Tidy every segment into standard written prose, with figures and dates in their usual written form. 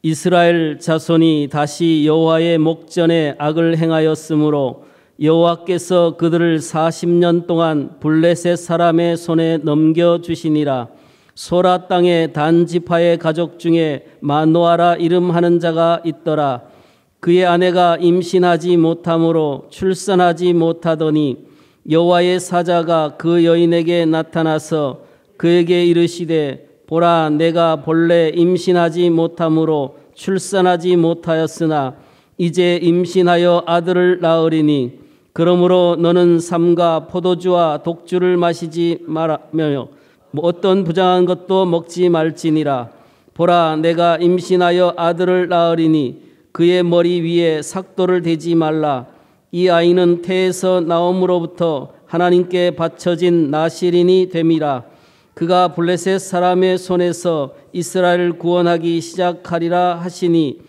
이스라엘 자손이 다시 여호와의 목전에 악을 행하였으므로 여호와께서 그들을 40년 동안 블레셋 사람의 손에 넘겨주시니라. 소라 땅의 단 지파의 가족 중에 마노아라 이름하는 자가 있더라. 그의 아내가 임신하지 못함으로 출산하지 못하더니 여호와의 사자가 그 여인에게 나타나서 그에게 이르시되 보라, 내가 본래 임신하지 못함으로 출산하지 못하였으나 이제 임신하여 아들을 낳으리니 그러므로 너는 삼가 포도주와 독주를 마시지 말며 어떤 부정한 것도 먹지 말지니라. 보라, 내가 임신하여 아들을 낳으리니 그의 머리 위에 삭도를 대지 말라. 이 아이는 태에서 나옴으로부터 하나님께 바쳐진 나실인이 됨이라. 그가 블레셋 사람의 손에서 이스라엘을 구원하기 시작하리라 하시니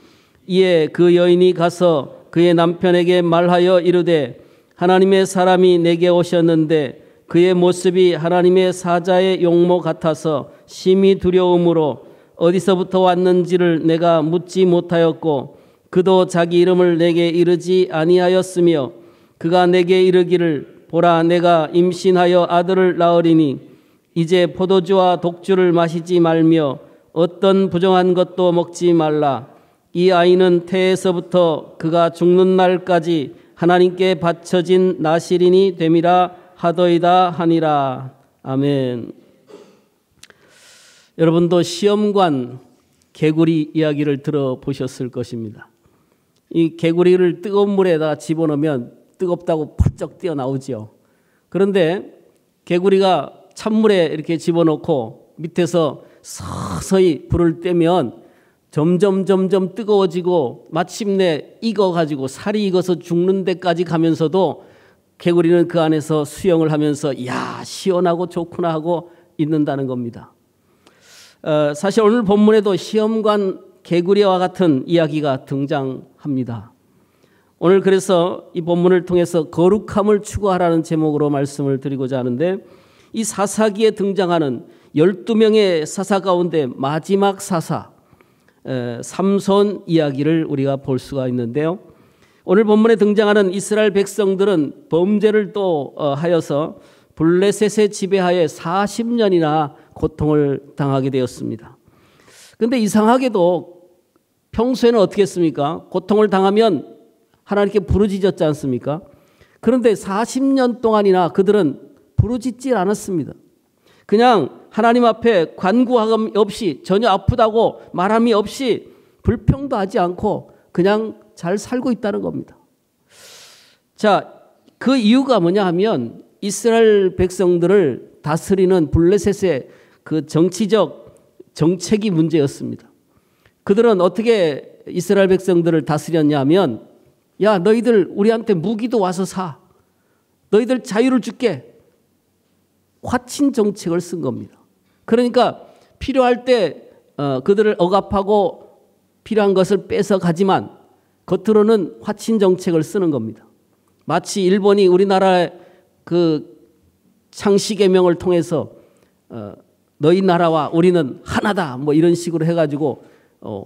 이에 그 여인이 가서 그의 남편에게 말하여 이르되 하나님의 사람이 내게 오셨는데 그의 모습이 하나님의 사자의 용모 같아서 심히 두려움으로 어디서부터 왔는지를 내가 묻지 못하였고 그도 자기 이름을 내게 이르지 아니하였으며 그가 내게 이르기를 보라, 내가 임신하여 아들을 낳으리니 이제 포도주와 독주를 마시지 말며 어떤 부정한 것도 먹지 말라. 이 아이는 태에서부터 그가 죽는 날까지 하나님께 바쳐진 나실인이 됨이라 하더이다 하니라. 아멘. 여러분도 시험관 개구리 이야기를 들어보셨을 것입니다. 이 개구리를 뜨거운 물에다가 집어넣으면 뜨겁다고 펄쩍 뛰어나오죠. 그런데 개구리가 찬물에 이렇게 집어넣고 밑에서 서서히 불을 떼면 점점 뜨거워지고 마침내 익어가지고 살이 익어서 죽는 데까지 가면서도 개구리는 그 안에서 수영을 하면서 이야 시원하고 좋구나 하고 있는다는 겁니다. 사실 오늘 본문에도 시험관 개구리와 같은 이야기가 등장합니다. 오늘 그래서 이 본문을 통해서 거룩함을 추구하라는 제목으로 말씀을 드리고자 하는데 이 사사기에 등장하는 12명의 사사 가운데 마지막 사사 삼손 이야기를 우리가 볼 수가 있는데요. 오늘 본문에 등장하는 이스라엘 백성들은 범죄를 또 하여서 블레셋의 지배하에 40년이나 고통을 당하게 되었습니다. 그런데 이상하게도 평소에는 어떻게 했습니까? 고통을 당하면 하나님께 부르짖었지 않습니까? 그런데 40년 동안이나 그들은 부르짖질 않았습니다. 그냥 하나님 앞에 간구함 없이 전혀 아프다고 말함이 없이 불평도 하지 않고 그냥 잘 살고 있다는 겁니다. 자, 그 이유가 뭐냐 하면 이스라엘 백성들을 다스리는 블레셋의 그 정치적 정책이 문제였습니다. 그들은 어떻게 이스라엘 백성들을 다스렸냐 하면 야, 너희들 우리한테 무기도 와서 사. 너희들 자유를 줄게. 화친 정책을 쓴 겁니다. 그러니까 필요할 때 그들을 억압하고 필요한 것을 뺏어 가지만 겉으로는 화친 정책을 쓰는 겁니다. 마치 일본이 우리나라의 그 창씨개명을 통해서 너희 나라와 우리는 하나다 뭐 이런 식으로 해가지고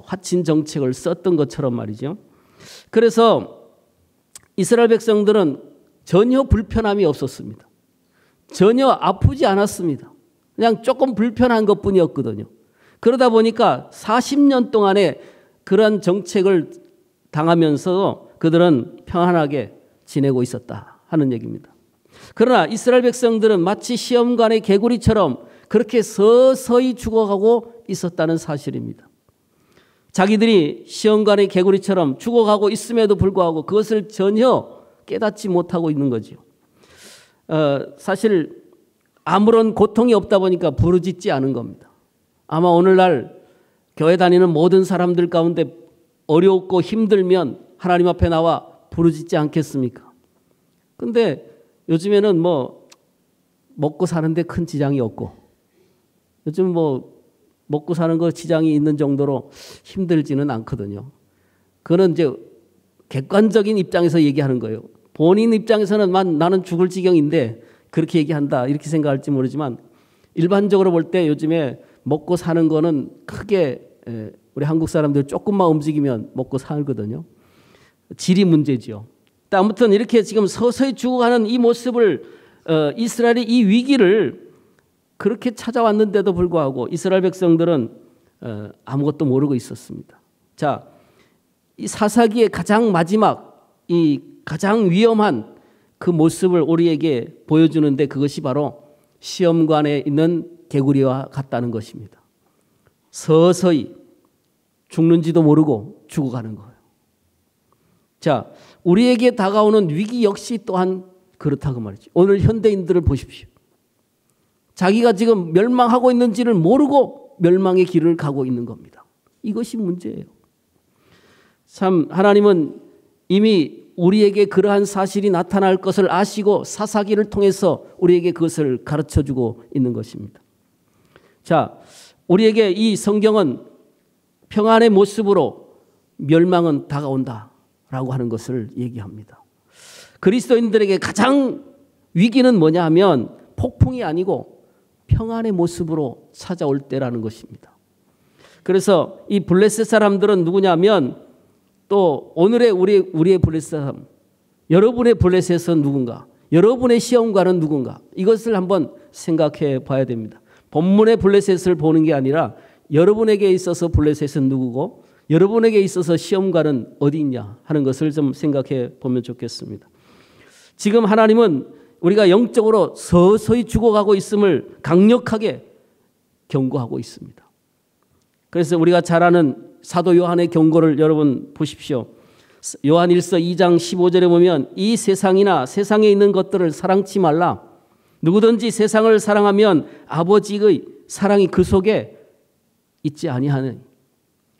화친 정책을 썼던 것처럼 말이죠. 그래서 이스라엘 백성들은 전혀 불편함이 없었습니다. 전혀 아프지 않았습니다. 그냥 조금 불편한 것뿐이었거든요. 그러다 보니까 40년 동안에 그런 정책을 당하면서 그들은 평안하게 지내고 있었다 하는 얘기입니다. 그러나 이스라엘 백성들은 마치 시험관의 개구리처럼 그렇게 서서히 죽어가고 있었다는 사실입니다. 자기들이 시험관의 개구리처럼 죽어가고 있음에도 불구하고 그것을 전혀 깨닫지 못하고 있는 거죠. 사실 아무런 고통이 없다 보니까 부르짖지 않은 겁니다. 아마 오늘날 교회 다니는 모든 사람들 가운데 어렵고 힘들면 하나님 앞에 나와 부르짖지 않겠습니까? 근데 요즘에는 뭐 먹고 사는데 큰 지장이 없고 요즘 뭐 먹고 사는 거 지장이 있는 정도로 힘들지는 않거든요. 그거는 이제 객관적인 입장에서 얘기하는 거예요. 본인 입장에서는 나는 죽을 지경인데 그렇게 얘기한다 이렇게 생각할지 모르지만 일반적으로 볼 때 요즘에 먹고 사는 거는 크게 우리 한국 사람들 조금만 움직이면 먹고 살거든요. 질이 문제죠. 아무튼 이렇게 지금 서서히 죽어가는 이 모습을 이스라엘이 이 위기를 그렇게 찾아왔는데도 불구하고 이스라엘 백성들은 아무것도 모르고 있었습니다. 자, 이 사사기의 가장 마지막 이 가장 위험한 그 모습을 우리에게 보여주는데 그것이 바로 시험관에 있는 개구리와 같다는 것입니다. 서서히 죽는지도 모르고 죽어가는 거예요. 자, 우리에게 다가오는 위기 역시 또한 그렇다고 말이죠. 오늘 현대인들을 보십시오. 자기가 지금 멸망하고 있는지를 모르고 멸망의 길을 가고 있는 겁니다. 이것이 문제예요. 참 하나님은 이미 우리에게 그러한 사실이 나타날 것을 아시고 사사기를 통해서 우리에게 그것을 가르쳐주고 있는 것입니다. 자, 우리에게 이 성경은 평안의 모습으로 멸망은 다가온다라고 하는 것을 얘기합니다. 그리스도인들에게 가장 위기는 뭐냐 하면 폭풍이 아니고 평안의 모습으로 찾아올 때라는 것입니다. 그래서 이 블레셋 사람들은 누구냐면 또 오늘의 우리의 블레셋 사람, 여러분의 블레셋은 누군가, 여러분의 시험관은 누군가, 이것을 한번 생각해 봐야 됩니다. 본문의 블레셋을 보는 게 아니라 여러분에게 있어서 블레셋은 누구고 여러분에게 있어서 시험관은 어디 있냐 하는 것을 좀 생각해 보면 좋겠습니다. 지금 하나님은 우리가 영적으로 서서히 죽어가고 있음을 강력하게 경고하고 있습니다. 그래서 우리가 잘 아는 사도 요한의 경고를 여러분 보십시오. 요한 1서 2장 15절에 보면 이 세상이나 세상에 있는 것들을 사랑치 말라. 누구든지 세상을 사랑하면 아버지의 사랑이 그 속에 있지 아니하느니.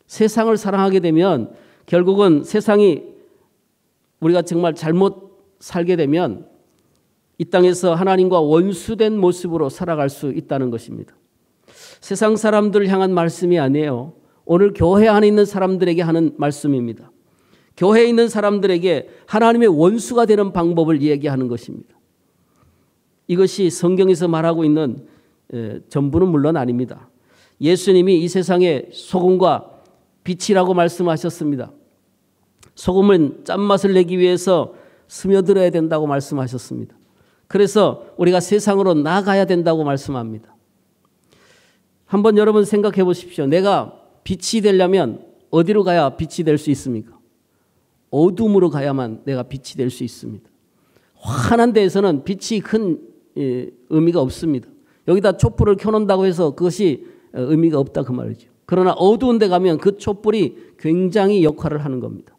세상을 사랑하게 되면 결국은 세상이 우리가 정말 잘못 살게 되면 이 땅에서 하나님과 원수된 모습으로 살아갈 수 있다는 것입니다. 세상 사람들을 향한 말씀이 아니에요. 오늘 교회 안에 있는 사람들에게 하는 말씀입니다. 교회에 있는 사람들에게 하나님의 원수가 되는 방법을 얘기하는 것입니다. 이것이 성경에서 말하고 있는 전부는 물론 아닙니다. 예수님이 이 세상의 소금과 빛이라고 말씀하셨습니다. 소금은 짠맛을 내기 위해서 스며들어야 된다고 말씀하셨습니다. 그래서 우리가 세상으로 나가야 된다고 말씀합니다. 한번 여러분 생각해 보십시오. 내가 빛이 되려면 어디로 가야 빛이 될 수 있습니까? 어둠으로 가야만 내가 빛이 될 수 있습니다. 환한 데에서는 빛이 큰 의미가 없습니다. 여기다 촛불을 켜놓는다고 해서 그것이 의미가 없다 그 말이죠. 그러나 어두운 데 가면 그 촛불이 굉장히 역할을 하는 겁니다.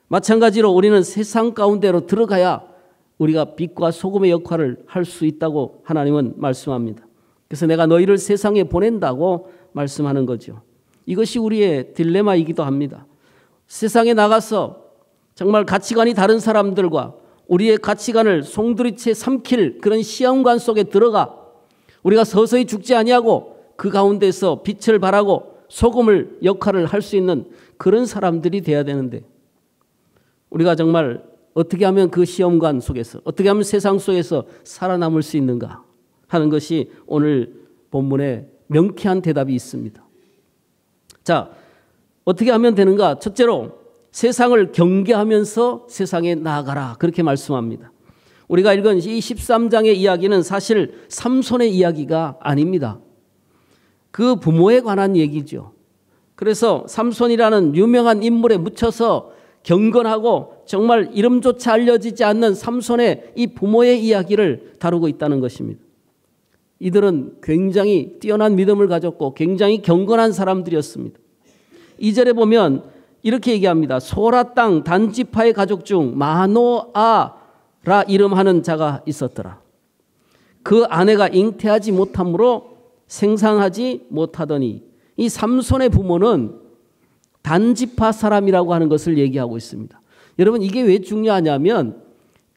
마찬가지로 우리는 세상 가운데로 들어가야 우리가 빛과 소금의 역할을 할 수 있다고 하나님은 말씀합니다. 그래서 내가 너희를 세상에 보낸다고 말씀하는 거죠. 이것이 우리의 딜레마이기도 합니다. 세상에 나가서 정말 가치관이 다른 사람들과 우리의 가치관을 송두리째 삼킬 그런 시험관 속에 들어가 우리가 서서히 죽지 아니하고 그 가운데서 빛을 발하고 소금을 역할을 할 수 있는 그런 사람들이 돼야 되는데 우리가 정말 어떻게 하면 그 시험관 속에서 어떻게 하면 세상 속에서 살아남을 수 있는가 하는 것이 오늘 본문에 명쾌한 대답이 있습니다. 자, 어떻게 하면 되는가? 첫째로 세상을 경계하면서 세상에 나아가라 그렇게 말씀합니다. 우리가 읽은 이 13장의 이야기는 사실 삼손의 이야기가 아닙니다. 그 부모에 관한 얘기죠. 그래서 삼손이라는 유명한 인물에 묻혀서 경건하고 정말 이름조차 알려지지 않는 삼손의 이 부모의 이야기를 다루고 있다는 것입니다. 이들은 굉장히 뛰어난 믿음을 가졌고 굉장히 경건한 사람들이었습니다. 2절에 보면 이렇게 얘기합니다. 소라 땅 단지파의 가족 중 마노아라 이름하는 자가 있었더라. 그 아내가 잉태하지 못함으로 생산하지 못하더니 이 삼손의 부모는 단지파 사람이라고 하는 것을 얘기하고 있습니다. 여러분 이게 왜 중요하냐면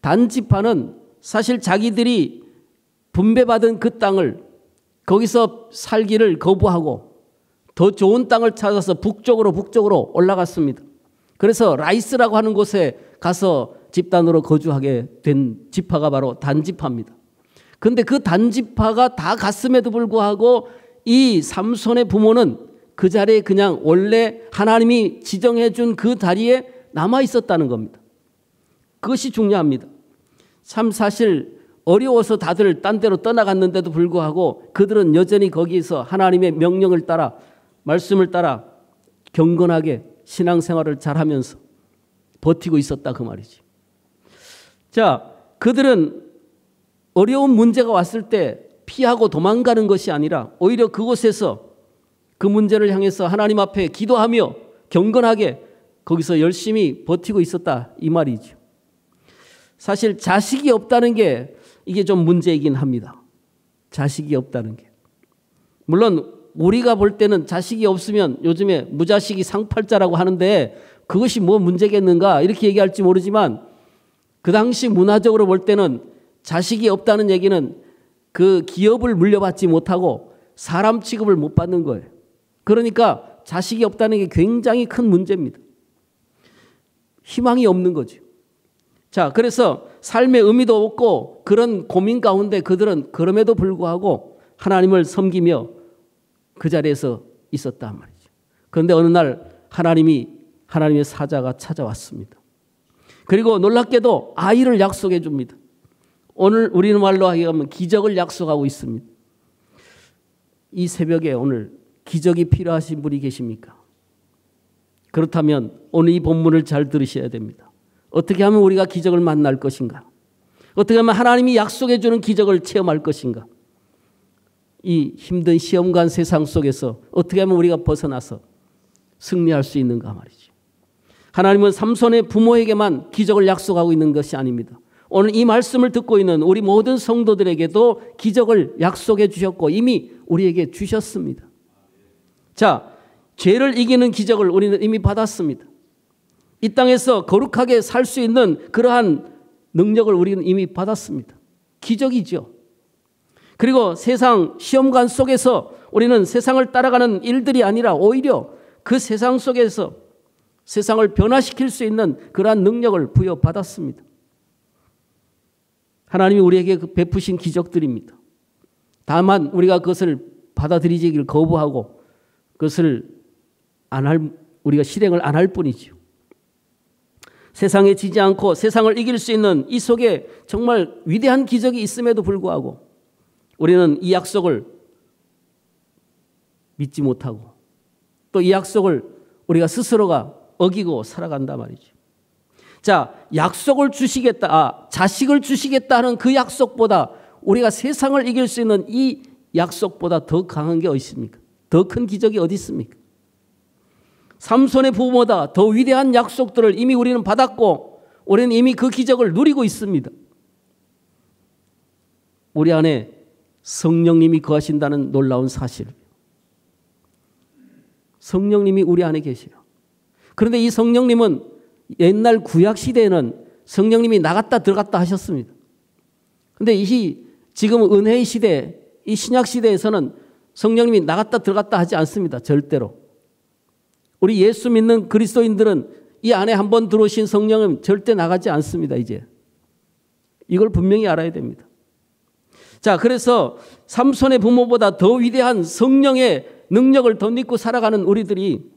단지파는 사실 자기들이 분배받은 그 땅을 거기서 살기를 거부하고 더 좋은 땅을 찾아서 북쪽으로 올라갔습니다. 그래서 라이스라고 하는 곳에 가서 집단으로 거주하게 된 지파가 바로 단지파입니다. 그런데 그 단지파가 다 갔음에도 불구하고 이 삼손의 부모는 그 자리에 그냥 원래 하나님이 지정해 준 그 자리에 남아 있었다는 겁니다. 그것이 중요합니다. 참 사실 어려워서 다들 딴 데로 떠나갔는데도 불구하고 그들은 여전히 거기서 하나님의 명령을 따라 말씀을 따라 경건하게 신앙생활을 잘하면서 버티고 있었다 그 말이지. 자, 그들은 어려운 문제가 왔을 때 피하고 도망가는 것이 아니라 오히려 그곳에서 그 문제를 향해서 하나님 앞에 기도하며 경건하게 거기서 열심히 버티고 있었다 이 말이죠. 사실 자식이 없다는 게 이게 좀 문제이긴 합니다. 자식이 없다는 게. 물론 우리가 볼 때는 자식이 없으면 요즘에 무자식이 상팔자라고 하는데 그것이 뭐 문제겠는가 이렇게 얘기할지 모르지만 그 당시 문화적으로 볼 때는 자식이 없다는 얘기는 그 기업을 물려받지 못하고 사람 취급을 못 받는 거예요. 그러니까 자식이 없다는 게 굉장히 큰 문제입니다. 희망이 없는 거죠. 자, 그래서 삶의 의미도 없고 그런 고민 가운데 그들은 그럼에도 불구하고 하나님을 섬기며 그 자리에서 있었단 말이죠. 그런데 어느 날 하나님의 사자가 찾아왔습니다. 그리고 놀랍게도 아이를 약속해 줍니다. 오늘 우리는 말로 하면 기적을 약속하고 있습니다. 이 새벽에 오늘 기적이 필요하신 분이 계십니까? 그렇다면 오늘 이 본문을 잘 들으셔야 됩니다. 어떻게 하면 우리가 기적을 만날 것인가? 어떻게 하면 하나님이 약속해 주는 기적을 체험할 것인가? 이 힘든 시험관 세상 속에서 어떻게 하면 우리가 벗어나서 승리할 수 있는가 말이죠. 하나님은 삼손의 부모에게만 기적을 약속하고 있는 것이 아닙니다. 오늘 이 말씀을 듣고 있는 우리 모든 성도들에게도 기적을 약속해 주셨고 이미 우리에게 주셨습니다. 자, 죄를 이기는 기적을 우리는 이미 받았습니다. 이 땅에서 거룩하게 살 수 있는 그러한 능력을 우리는 이미 받았습니다. 기적이죠. 그리고 세상 시험관 속에서 우리는 세상을 따라가는 일들이 아니라 오히려 그 세상 속에서 세상을 변화시킬 수 있는 그러한 능력을 부여받았습니다. 하나님이 우리에게 베푸신 기적들입니다. 다만 우리가 그것을 받아들이기를 거부하고 그것을 우리가 실행을 안 할 뿐이죠. 세상에 지지 않고 세상을 이길 수 있는 이 속에 정말 위대한 기적이 있음에도 불구하고 우리는 이 약속을 믿지 못하고 또 이 약속을 우리가 스스로가 어기고 살아간단 말이죠. 자, 약속을 주시겠다, 자식을 주시겠다 하는 그 약속보다 우리가 세상을 이길 수 있는 이 약속보다 더 강한 게 어디 있습니까? 더 큰 기적이 어디 있습니까? 삼손의 부모보다 더 위대한 약속들을 이미 우리는 받았고 우리는 이미 그 기적을 누리고 있습니다. 우리 안에 성령님이 거하신다는 놀라운 사실. 성령님이 우리 안에 계세요. 그런데 이 성령님은 옛날 구약 시대에는 성령님이 나갔다 들어갔다 하셨습니다. 그런데 지금 은혜의 시대, 이 신약 시대에서는 성령님이 나갔다 들어갔다 하지 않습니다. 절대로. 우리 예수 믿는 그리스도인들은 이 안에 한번 들어오신 성령은 절대 나가지 않습니다. 이제 이걸 분명히 알아야 됩니다. 자, 그래서 삼손의 부모보다 더 위대한 성령의 능력을 더 믿고 살아가는 우리들이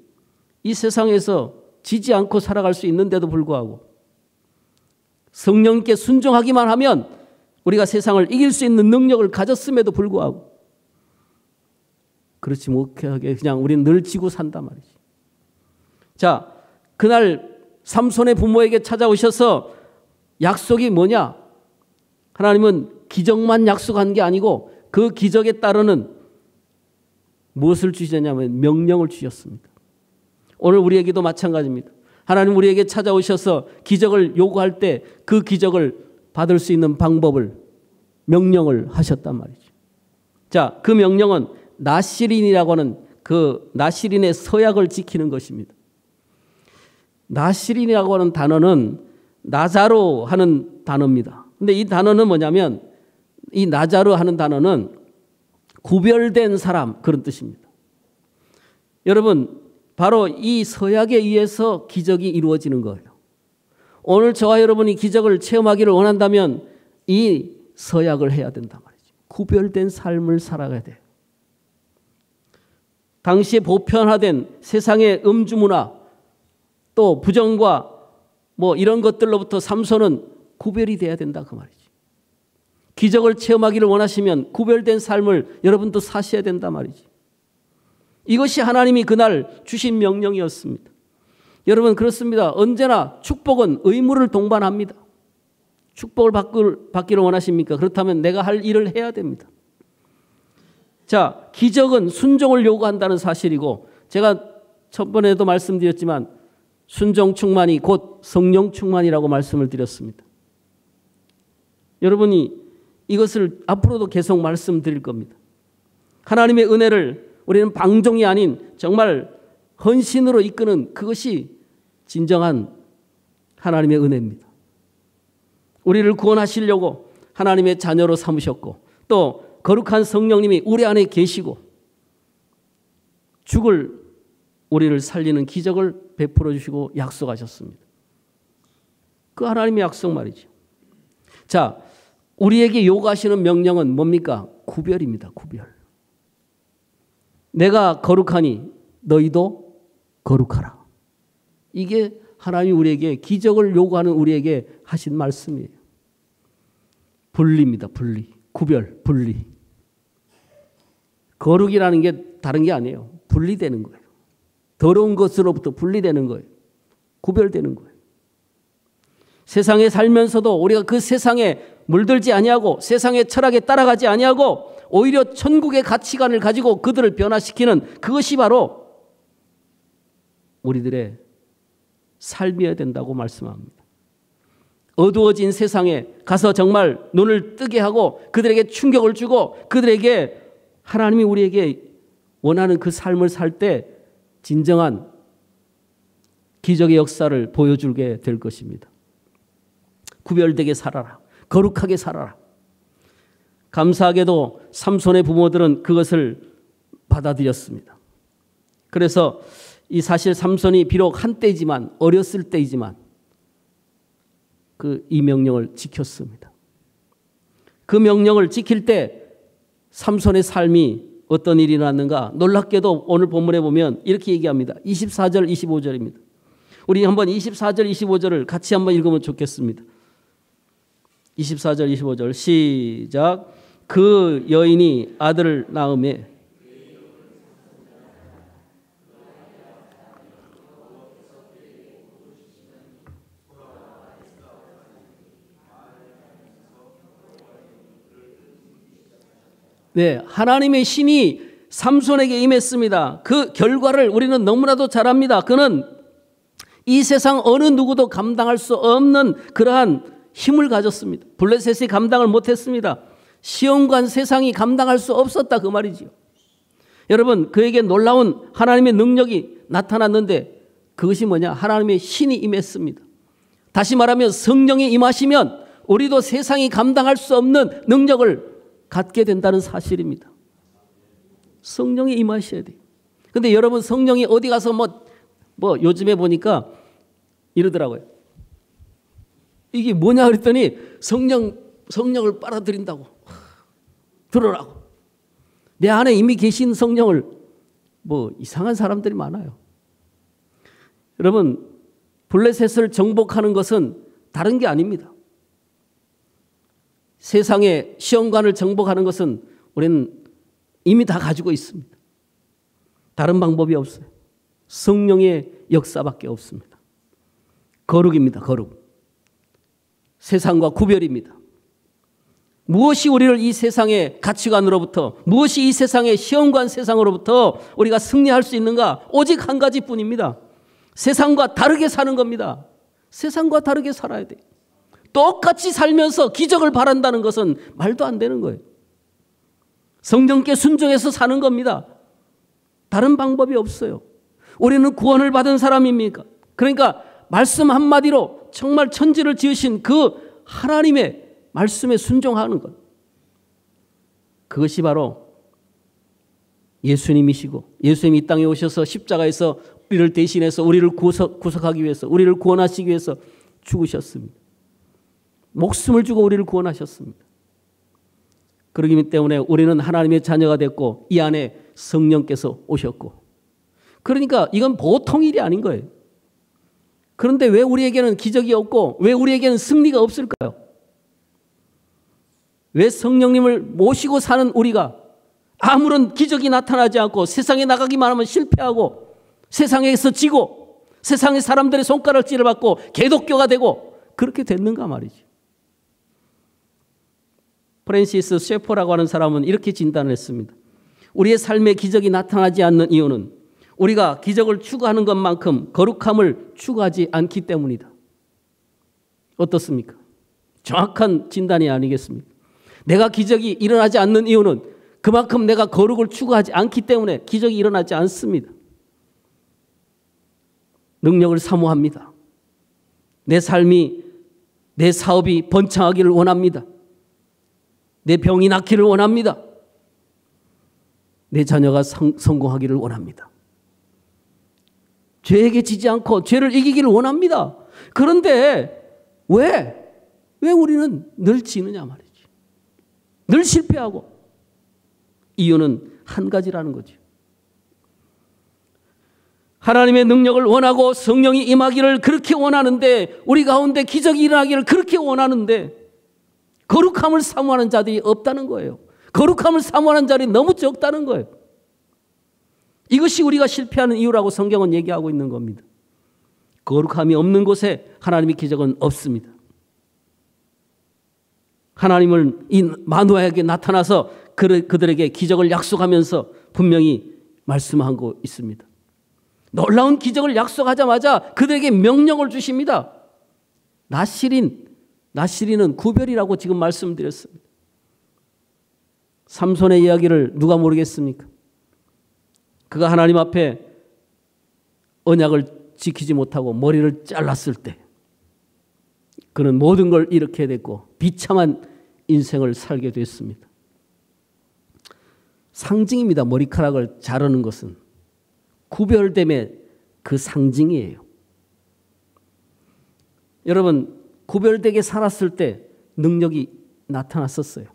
이 세상에서 지지 않고 살아갈 수 있는데도 불구하고 성령님께 순종하기만 하면 우리가 세상을 이길 수 있는 능력을 가졌음에도 불구하고 그렇지 못하게 그냥 우리는 늘 지고 산단 말이지. 자, 그날 삼손의 부모에게 찾아오셔서 약속이 뭐냐? 하나님은 기적만 약속한 게 아니고 그 기적에 따르는 무엇을 주셨냐면 명령을 주셨습니다. 오늘 우리에게도 마찬가지입니다. 하나님 우리에게 찾아오셔서 기적을 요구할 때 그 기적을 받을 수 있는 방법을 명령을 하셨단 말이죠. 자, 그 명령은 나시린이라고 하는 그 나시린의 서약을 지키는 것입니다. 나시린이라고 하는 단어는 나자로 하는 단어입니다. 근데 이 단어는 뭐냐면 이 나자로 하는 단어는 구별된 사람 그런 뜻입니다. 여러분 바로 이 서약에 의해서 기적이 이루어지는 거예요. 오늘 저와 여러분이 기적을 체험하기를 원한다면 이 서약을 해야 된단 말이죠. 구별된 삶을 살아가야 돼요. 당시에 보편화된 세상의 음주문화 또 부정과 뭐 이런 것들로부터 삼손은 구별이 돼야 된다 그 말이지. 기적을 체험하기를 원하시면 구별된 삶을 여러분도 사셔야 된다 말이지. 이것이 하나님이 그날 주신 명령이었습니다. 여러분 그렇습니다. 언제나 축복은 의무를 동반합니다. 축복을 받기를 원하십니까? 그렇다면 내가 할 일을 해야 됩니다. 자, 기적은 순종을 요구한다는 사실이고 제가 첫번에도 말씀드렸지만 순종 충만이 곧 성령 충만이라고 말씀을 드렸습니다. 여러분이 이것을 앞으로도 계속 말씀드릴 겁니다. 하나님의 은혜를 우리는 방종이 아닌 정말 헌신으로 이끄는 그것이 진정한 하나님의 은혜입니다. 우리를 구원하시려고 하나님의 자녀로 삼으셨고 또 거룩한 성령님이 우리 안에 계시고 죽을 우리를 살리는 기적을 베풀어 주시고 약속하셨습니다. 그 하나님의 약속 말이죠. 자, 우리에게 요구하시는 명령은 뭡니까? 구별입니다. 구별. 내가 거룩하니 너희도 거룩하라. 이게 하나님이 우리에게 기적을 요구하는 우리에게 하신 말씀이에요. 분리입니다. 분리. 구별, 분리. 거룩이라는 게 다른 게 아니에요. 분리되는 거예요. 더러운 것으로부터 분리되는 거예요. 구별되는 거예요. 세상에 살면서도 우리가 그 세상에 물들지 아니하고 세상의 철학에 따라가지 아니하고 오히려 천국의 가치관을 가지고 그들을 변화시키는 그것이 바로 우리들의 삶이어야 된다고 말씀합니다. 어두워진 세상에 가서 정말 눈을 뜨게 하고 그들에게 충격을 주고 그들에게 하나님이 우리에게 원하는 그 삶을 살 때 진정한 기적의 역사를 보여주게 될 것입니다. 구별되게 살아라. 거룩하게 살아라. 감사하게도 삼손의 부모들은 그것을 받아들였습니다. 그래서 이 사실 삼손이 비록 한때이지만 어렸을 때이지만 이 명령을 지켰습니다. 그 명령을 지킬 때 삼손의 삶이 어떤 일이 났는가? 놀랍게도 오늘 본문에 보면 이렇게 얘기합니다. 24절 25절입니다. 우리 한번 24절 25절을 같이 한번 읽으면 좋겠습니다. 24절 25절 시작. 그 여인이 아들을 낳음에 네, 하나님의 신이 삼손에게 임했습니다. 그 결과를 우리는 너무나도 잘 압니다. 그는 이 세상 어느 누구도 감당할 수 없는 그러한 힘을 가졌습니다. 블레셋이 감당을 못했습니다. 시험관 세상이 감당할 수 없었다 그 말이지요. 여러분 그에게 놀라운 하나님의 능력이 나타났는데 그것이 뭐냐? 하나님의 신이 임했습니다. 다시 말하면 성령이 임하시면 우리도 세상이 감당할 수 없는 능력을 갖게 된다는 사실입니다. 성령이 임하셔야 돼요. 근데 여러분 성령이 어디 가서 뭐 요즘에 보니까 이러더라고요. 이게 뭐냐 그랬더니 성령을 빨아들인다고. 들으라고. 내 안에 이미 계신 성령을 이상한 사람들이 많아요. 여러분 블레셋을 정복하는 것은 다른 게 아닙니다. 세상의 시험관을 정복하는 것은 우리는 이미 다 가지고 있습니다. 다른 방법이 없어요. 성령의 역사밖에 없습니다. 거룩입니다. 거룩. 세상과 구별입니다. 무엇이 우리를 이 세상의 가치관으로부터 무엇이 이 세상의 시험관 세상으로부터 우리가 승리할 수 있는가? 오직 한 가지뿐입니다. 세상과 다르게 사는 겁니다. 세상과 다르게 살아야 돼요. 똑같이 살면서 기적을 바란다는 것은 말도 안 되는 거예요. 성령께 순종해서 사는 겁니다. 다른 방법이 없어요. 우리는 구원을 받은 사람입니까? 그러니까 말씀 한마디로 정말 천지를 지으신 그 하나님의 말씀에 순종하는 것. 그것이 바로 예수님이시고 예수님이 이 땅에 오셔서 십자가에서 우리를 대신해서 우리를 구속하기 위해서 우리를 구원하시기 위해서 죽으셨습니다. 목숨을 주고 우리를 구원하셨습니다. 그렇기 때문에 우리는 하나님의 자녀가 됐고 이 안에 성령께서 오셨고, 그러니까 이건 보통 일이 아닌 거예요. 그런데 왜 우리에게는 기적이 없고 왜 우리에게는 승리가 없을까요? 왜 성령님을 모시고 사는 우리가 아무런 기적이 나타나지 않고 세상에 나가기만 하면 실패하고 세상에서 지고 세상의 사람들의 손가락질을 받고 개독교가 되고 그렇게 됐는가 말이죠. 프랜시스 셰퍼라고 하는 사람은 이렇게 진단을 했습니다. 우리의 삶에 기적이 나타나지 않는 이유는 우리가 기적을 추구하는 것만큼 거룩함을 추구하지 않기 때문이다. 어떻습니까? 정확한 진단이 아니겠습니까? 내가 기적이 일어나지 않는 이유는 그만큼 내가 거룩을 추구하지 않기 때문에 기적이 일어나지 않습니다. 능력을 사모합니다. 내 삶이, 내 사업이 번창하기를 원합니다. 내 병이 낫기를 원합니다. 내 자녀가 성공하기를 원합니다. 죄에게 지지 않고 죄를 이기기를 원합니다. 그런데 왜 우리는 늘 지느냐 말이지. 늘 실패하고. 이유는 한 가지라는 거죠. 하나님의 능력을 원하고 성령이 임하기를 그렇게 원하는데, 우리 가운데 기적이 일어나기를 그렇게 원하는데 거룩함을 사모하는 자들이 없다는 거예요. 거룩함을 사모하는 자들이 너무 적다는 거예요. 이것이 우리가 실패하는 이유라고 성경은 얘기하고 있는 겁니다. 거룩함이 없는 곳에 하나님의 기적은 없습니다. 하나님을 이 마누아에게 나타나서 그들에게 기적을 약속하면서 분명히 말씀하고 있습니다. 놀라운 기적을 약속하자마자 그들에게 명령을 주십니다. 나시린은 구별이라고 지금 말씀드렸습니다. 삼손의 이야기를 누가 모르겠습니까? 그가 하나님 앞에 언약을 지키지 못하고 머리를 잘랐을 때 그는 모든 걸 잃게 됐고 비참한 인생을 살게 됐습니다. 상징입니다. 머리카락을 자르는 것은 구별됨의 그 상징이에요. 여러분, 구별되게 살았을 때 능력이 나타났었어요.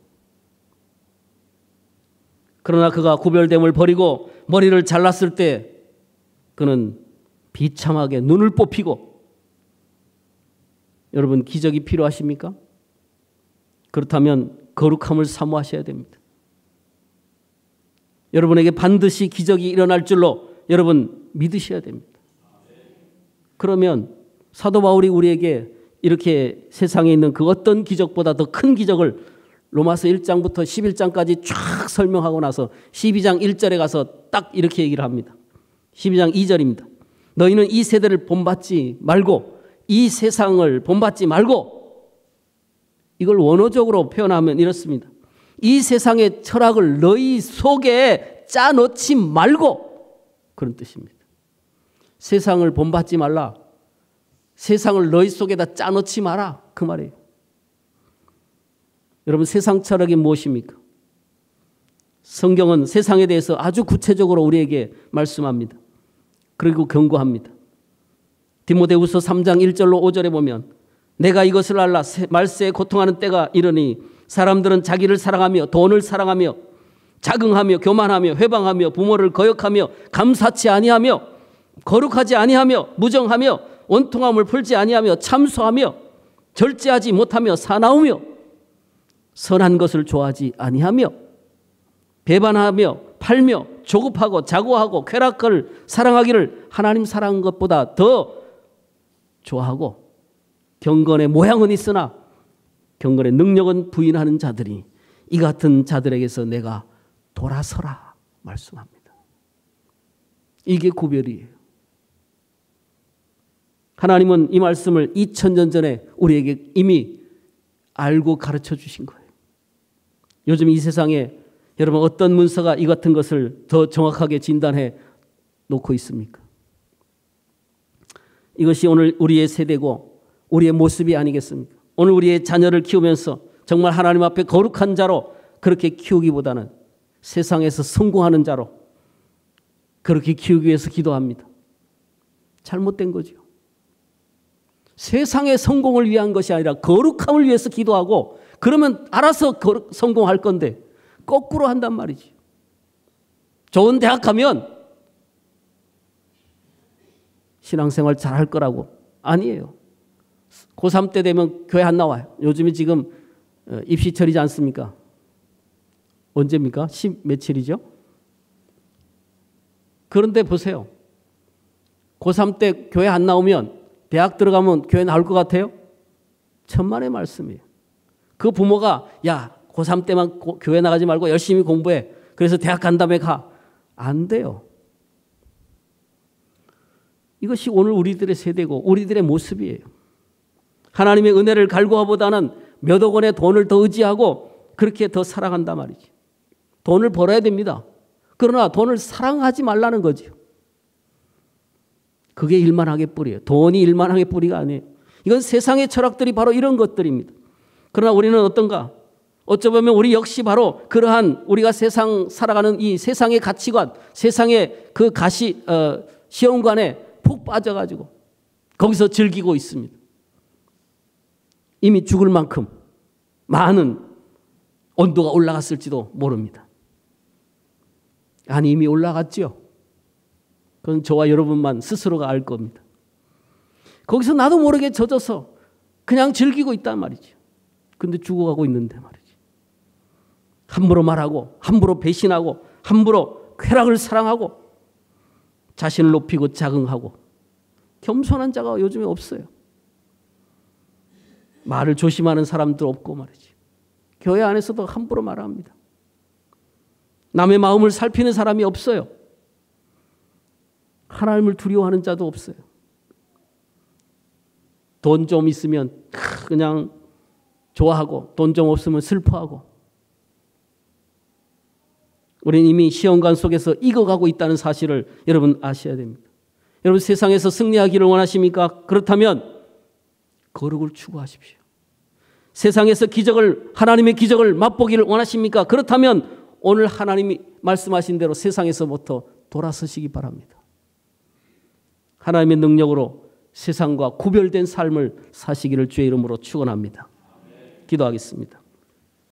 그러나 그가 구별됨을 버리고 머리를 잘랐을 때 그는 비참하게 눈을 뽑히고. 여러분, 기적이 필요하십니까? 그렇다면 거룩함을 사모하셔야 됩니다. 여러분에게 반드시 기적이 일어날 줄로 여러분 믿으셔야 됩니다. 그러면 사도 바울이 우리에게 이렇게 세상에 있는 그 어떤 기적보다 더 큰 기적을 로마서 1장부터 11장까지 쫙 설명하고 나서 12장 1절에 가서 딱 이렇게 얘기를 합니다. 12장 2절입니다. 너희는 이 세대를 본받지 말고 이 세상을 본받지 말고, 이걸 원어적으로 표현하면 이렇습니다. 이 세상의 철학을 너희 속에 짜넣지 말고, 그런 뜻입니다. 세상을 본받지 말라. 세상을 너희 속에다 짜넣지 마라. 그 말이에요. 여러분, 세상 철학이 무엇입니까? 성경은 세상에 대해서 아주 구체적으로 우리에게 말씀합니다. 그리고 경고합니다. 디모데후서 3장 1절로 5절에 보면 내가 이것을 알라 말세에 고통하는 때가 이르니 사람들은 자기를 사랑하며 돈을 사랑하며 자긍하며 교만하며 회방하며 부모를 거역하며 감사치 아니하며 거룩하지 아니하며 무정하며 원통함을 풀지 아니하며 참소하며 절제하지 못하며 사나우며 선한 것을 좋아하지 아니하며 배반하며 팔며 조급하고 자고하고 쾌락을 사랑하기를 하나님 사랑한 것보다 더 좋아하고 경건의 모양은 있으나 경건의 능력은 부인하는 자들이 이 같은 자들에게서 내가 돌아서라 말씀합니다. 이게 구별이에요. 하나님은 이 말씀을 2000년 전에 우리에게 이미 알고 가르쳐 주신 거예요. 요즘 이 세상에 여러분 어떤 문서가 이 같은 것을 더 정확하게 진단해 놓고 있습니까? 이것이 오늘 우리의 세대고 우리의 모습이 아니겠습니까? 오늘 우리의 자녀를 키우면서 정말 하나님 앞에 거룩한 자로 그렇게 키우기보다는 세상에서 성공하는 자로 그렇게 키우기 위해서 기도합니다. 잘못된 거죠. 세상의 성공을 위한 것이 아니라 거룩함을 위해서 기도하고 그러면 알아서 성공할 건데 거꾸로 한단 말이지. 좋은 대학 가면 신앙생활 잘할 거라고. 아니에요. 고3 때 되면 교회 안 나와요. 요즘에 지금 입시철이지 않습니까? 언제입니까? 10 며칠이죠? 그런데 보세요. 고3 때 교회 안 나오면 대학 들어가면 교회 나올 것 같아요? 천만의 말씀이에요. 그 부모가 야 고3 때만 교회 나가지 말고 열심히 공부해. 그래서 대학 간 다음에 가. 안 돼요. 이것이 오늘 우리들의 세대고 우리들의 모습이에요. 하나님의 은혜를 갈구하보다는 몇억 원의 돈을 더 의지하고 그렇게 더 사랑한단 말이지. 돈을 벌어야 됩니다. 그러나 돈을 사랑하지 말라는 거죠. 그게 일만하게 뿌리예요. 돈이 일만하게 뿌리가 아니에요. 이건 세상의 철학들이 바로 이런 것들입니다. 그러나 우리는 어떤가? 어쩌면 우리 역시 바로 그러한 우리가 세상 살아가는 이 세상의 가치관, 세상의 그 시험관에 푹 빠져가지고 거기서 즐기고 있습니다. 이미 죽을 만큼 많은 온도가 올라갔을지도 모릅니다. 아니 이미 올라갔죠. 그건 저와 여러분만 스스로가 알 겁니다. 거기서 나도 모르게 젖어서 그냥 즐기고 있단 말이죠. 근데 죽어가고 있는데 말이죠. 함부로 말하고 함부로 배신하고 함부로 쾌락을 사랑하고 자신을 높이고 자긍하고 겸손한 자가 요즘에 없어요. 말을 조심하는 사람도 없고 말이지. 교회 안에서도 함부로 말합니다. 남의 마음을 살피는 사람이 없어요. 하나님을 두려워하는 자도 없어요. 돈 좀 있으면 그냥 좋아하고 돈 좀 없으면 슬퍼하고. 우리는 이미 시험관 속에서 익어가고 있다는 사실을 여러분 아셔야 됩니다. 여러분 세상에서 승리하기를 원하십니까? 그렇다면 거룩을 추구하십시오. 세상에서 하나님의 기적을 맛보기를 원하십니까? 그렇다면 오늘 하나님이 말씀하신 대로 세상에서부터 돌아서시기 바랍니다. 하나님의 능력으로 세상과 구별된 삶을 사시기를 주의 이름으로 축원합니다. 기도하겠습니다.